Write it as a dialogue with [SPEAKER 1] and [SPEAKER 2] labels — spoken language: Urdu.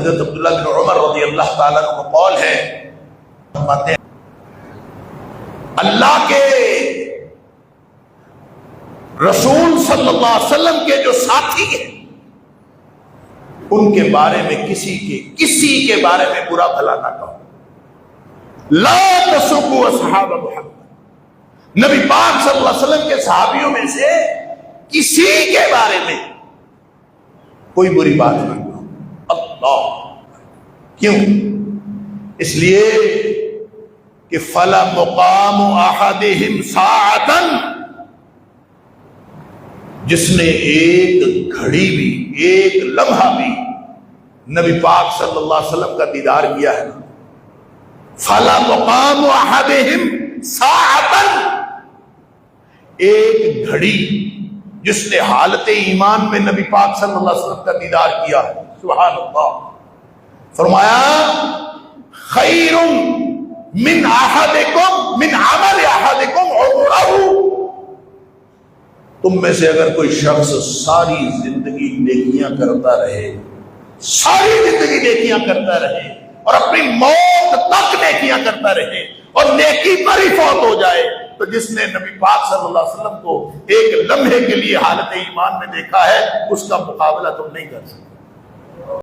[SPEAKER 1] حضرت عبداللہ بن عمر رضی اللہ تعالیٰ عنہ کا قول ہے، فرماتے ہیں اللہ کے رسول صلی اللہ علیہ وسلم کے جو ساتھی ہیں ان کے بارے میں کسی کے بارے میں برا بھلا نہ کہو. لا تسبوا اصحاب محمد، نبی پاک صلی اللہ علیہ وسلم کے صحابیوں میں سے کسی کے بارے میں کوئی بری بات نہ کرو. اللہ کیوں؟ اس لیے کہ فلا مقام احدہم ساعتا، جس نے ایک گھڑی بھی، ایک لمحہ بھی نبی پاک صلی اللہ علیہ وسلم کا دیدار کیا ہے، فلا مقام احدہم ساعتا، ایک گھڑی جس نے حالت ایمان میں نبی پاک صلی اللہ علیہ وسلم کا دیدار کیا ہے، سبحان اللہ. فرمایا خیر من احدکم من عمل احدکم عمرہ، تم میں سے اگر کوئی شخص ساری زندگی نیکیاں کرتا رہے، ساری زندگی نیکیاں کرتا رہے اور اپنی موت تک نیکیاں کرتا رہے اور نیکی پر ہی فوت ہو جائے، تو جس نے نبی پاک صلی اللہ علیہ وسلم کو ایک لمحے کے لیے حالت ایمان میں دیکھا ہے، اس کا مقابلہ تم نہیں کر سکتے.